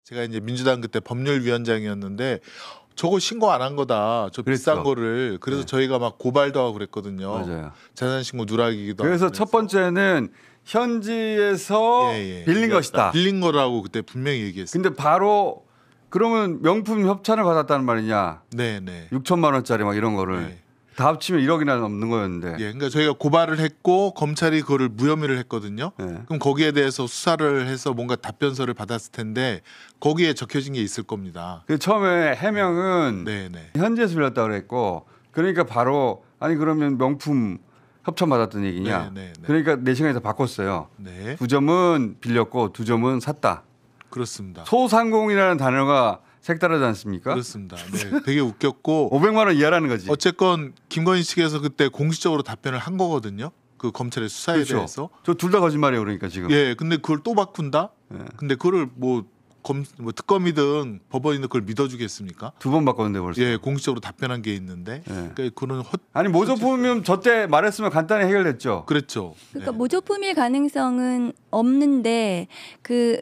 제가 이제 민주당 그때 법률위원장이었는데 저거 신고 안 한 거다. 저 비싼 거를. 그래서 저희가 막 고발도 하고 그랬거든요. 맞아요. 재산 신고 누락이기도 그래서 하고. 첫 번째는 현지에서 빌린 것이다. 빌린 거라고 그때 분명히 얘기했어요. 근데 바로 그러면 명품 협찬을 받았다는 말이냐? 네네. 6천만 원짜리 막 이런 거를 네. 다 합치면 1억이나 넘는 거였는데. 예, 그러니까 저희가 고발을 했고 검찰이 그거를 무혐의를 했거든요. 네. 그럼 거기에 대해서 수사를 해서 뭔가 답변서를 받았을 텐데 거기에 적혀진 게 있을 겁니다. 그 처음에 해명은 네네. 현지에서 빌렸다고 그랬고, 그러니까 바로 아니 그러면 명품 협찬 받았던 얘기냐? 네. 그러니까 내시경에서 바꿨어요. 네. 2점은 빌렸고 2점은 샀다. 그렇습니다. 소상공이라는 단어가 색다르지 않습니까? 그렇습니다. 네, 되게 웃겼고 500만 원 이하라는 거지. 어쨌건 김건희 측에서 그때 공식적으로 답변을 한 거거든요. 그 검찰의 수사에 그렇죠. 대해서. 저 둘 다 거짓말이에요, 그러니까 지금. 예, 근데 그걸 또 바꾼다? 예. 근데 그거를 뭐 특검이든 법원이든 그걸 믿어주겠습니까? 2번 바꿨는데 벌써. 예, 공식적으로 답변한 게 있는데. 그러니까 그거는 아니 모조품이면 저때 말했으면 간단히 해결됐죠. 그랬죠. 그러니까 네. 모조품일 가능성은 없는데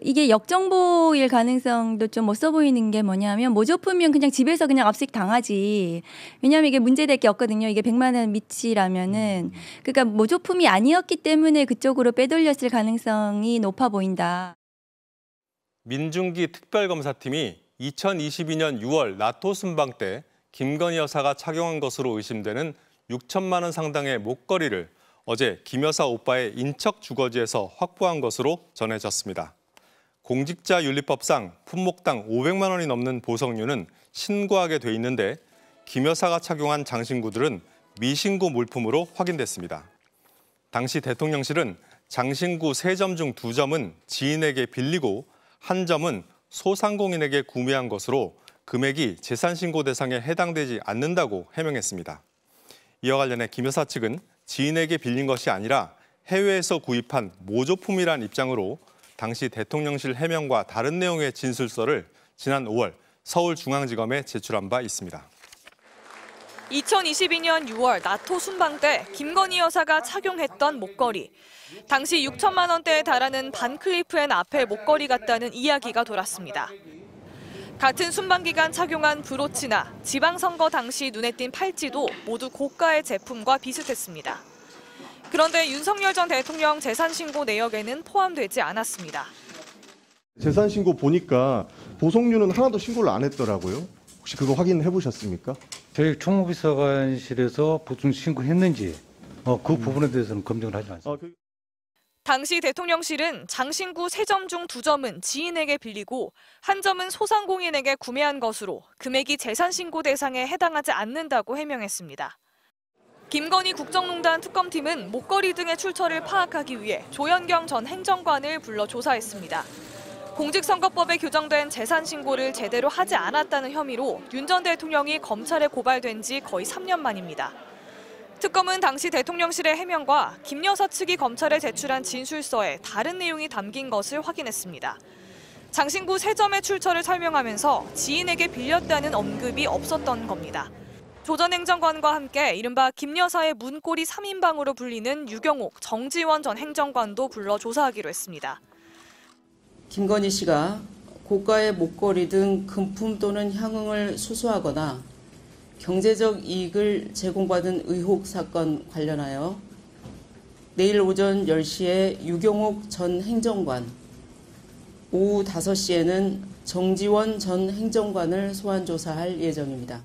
이게 역정보일 가능성도 좀 없어 보이는 게 뭐냐면 모조품이면 그냥 집에서 그냥 압수익 당하지. 왜냐하면 이게 문제될 게 없거든요. 이게 100만 원 미치라면은 그러니까 모조품이 아니었기 때문에 그쪽으로 빼돌렸을 가능성이 높아 보인다. 민중기 특별검사팀이 2022년 6월 나토 순방 때 김건희 여사가 착용한 것으로 의심되는 6천만 원 상당의 목걸이를 어제 김 여사 오빠의 인척 주거지에서 확보한 것으로 전해졌습니다. 공직자윤리법상 품목당 500만 원이 넘는 보석류는 신고하게 돼 있는데 김 여사가 착용한 장신구들은 미신고 물품으로 확인됐습니다. 당시 대통령실은 장신구 3점 중 2점은 지인에게 빌리고 1점은 소상공인에게 구매한 것으로 금액이 재산신고 대상에 해당되지 않는다고 해명했습니다. 이와 관련해 김 여사 측은 지인에게 빌린 것이 아니라 해외에서 구입한 모조품이란 입장으로 당시 대통령실 해명과 다른 내용의 진술서를 지난 5월 서울중앙지검에 제출한 바 있습니다. 2022년 6월 나토 순방 때 김건희 여사가 착용했던 목걸이. 당시 6천만 원대에 달하는 반클리프 앤 아펠 목걸이 같다는 이야기가 돌았습니다. 같은 순방 기간 착용한 브로치나 지방선거 당시 눈에 띈 팔찌도 모두 고가의 제품과 비슷했습니다. 그런데 윤석열 전 대통령 재산신고 내역에는 포함되지 않았습니다. 재산신고 보니까 보석류는 하나도 신고를 안 했더라고요. 혹시 그거 확인해 보셨습니까? 저희 총무비서관실에서 보충 신고했는지 그 부분에 대해서는 검증을 하지 않습니다. 당시 대통령실은 장신구 3점 중 2점은 지인에게 빌리고 1점은 소상공인에게 구매한 것으로 금액이 재산신고 대상에 해당하지 않는다고 해명했습니다. 김건희 국정농단 특검팀은 목걸이 등의 출처를 파악하기 위해 조현경 전 행정관을 불러 조사했습니다. 공직선거법에 규정된 재산신고를 제대로 하지 않았다는 혐의로 윤 전 대통령이 검찰에 고발된 지 거의 3년 만입니다. 특검은 당시 대통령실의 해명과 김 여사 측이 검찰에 제출한 진술서에 다른 내용이 담긴 것을 확인했습니다. 장신구 3점의 출처를 설명하면서 지인에게 빌렸다는 언급이 없었던 겁니다. 조 전 행정관과 함께 이른바 김 여사의 문고리 3인방으로 불리는 유경옥, 정지원 전 행정관도 불러 조사하기로 했습니다. 김건희 씨가 고가의 목걸이 등 금품 또는 향응을 수수하거나 경제적 이익을 제공받은 의혹 사건 관련하여 내일 오전 10시에 유경옥 전 행정관, 오후 5시에는 정지원 전 행정관을 소환 조사할 예정입니다.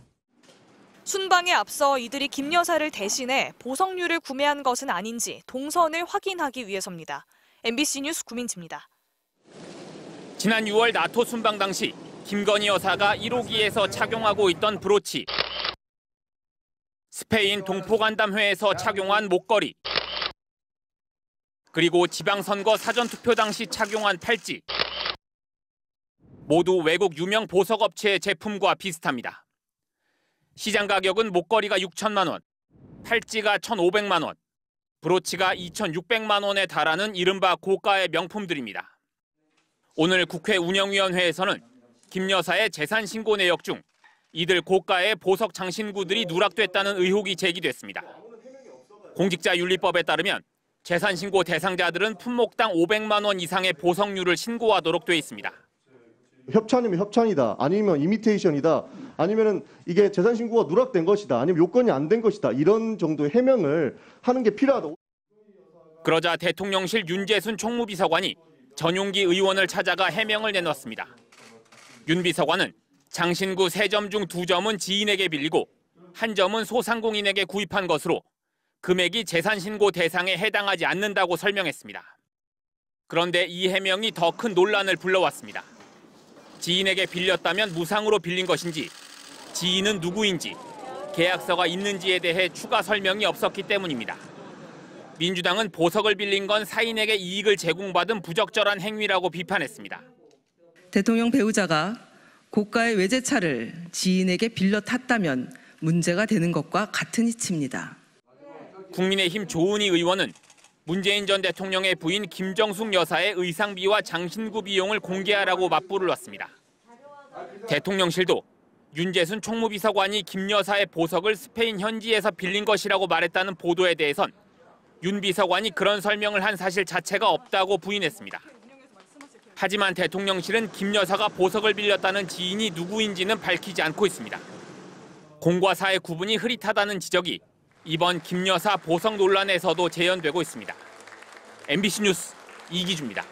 순방에 앞서 이들이 김 여사를 대신해 보석류를 구매한 것은 아닌지 동선을 확인하기 위해서입니다. MBC 뉴스 구민지입니다. 지난 6월 나토 순방 당시 김건희 여사가 1호기에서 착용하고 있던 브로치, 스페인 동포간담회에서 착용한 목걸이, 그리고 지방선거 사전투표 당시 착용한 팔찌, 모두 외국 유명 보석업체의 제품과 비슷합니다. 시장 가격은 목걸이가 6천만 원, 팔찌가 1,500만 원, 브로치가 2,600만 원에 달하는 이른바 고가의 명품들입니다. 오늘 국회 운영위원회에서는 김 여사의 재산 신고 내역 중 이들 고가의 보석 장신구들이 누락됐다는 의혹이 제기됐습니다. 공직자윤리법에 따르면 재산 신고 대상자들은 품목당 500만 원 이상의 보석류를 신고하도록 돼 있습니다. 협찬이면 협찬이다, 아니면 이미테이션이다, 아니면은 이게 재산 신고가 누락된 것이다, 아니면 요건이 안 된 것이다, 이런 정도의 해명을 하는 게 필요하다. 그러자 대통령실 윤재순 총무비서관이 전용기 의원을 찾아가 해명을 내놨습니다. 윤 비서관은 장신구 3점 중 2점은 지인에게 빌리고 1점은 소상공인에게 구입한 것으로 금액이 재산신고 대상에 해당하지 않는다고 설명했습니다. 그런데 이 해명이 더 큰 논란을 불러왔습니다. 지인에게 빌렸다면 무상으로 빌린 것인지, 지인은 누구인지, 계약서가 있는지에 대해 추가 설명이 없었기 때문입니다. 민주당은 보석을 빌린 건 사인에게 이익을 제공받은 부적절한 행위라고 비판했습니다. 대통령 배우자가 고가의 외제차를 지인에게 빌려 탔다면 문제가 되는 것과 같은 이치입니다. 국민의힘 조은희 의원은 문재인 전 대통령의 부인 김정숙 여사의 의상비와 장신구 비용을 공개하라고 맞불을 놨습니다. 대통령실도 윤재순 총무비서관이 김 여사의 보석을 스페인 현지에서 빌린 것이라고 말했다는 보도에 대해선 윤 비서관이 그런 설명을 한 사실 자체가 없다고 부인했습니다. 하지만 대통령실은 김 여사가 보석을 빌렸다는 지인이 누구인지는 밝히지 않고 있습니다. 공과 사의 구분이 흐릿하다는 지적이 이번 김 여사 보석 논란에서도 재현되고 있습니다. MBC 뉴스 이기주입니다.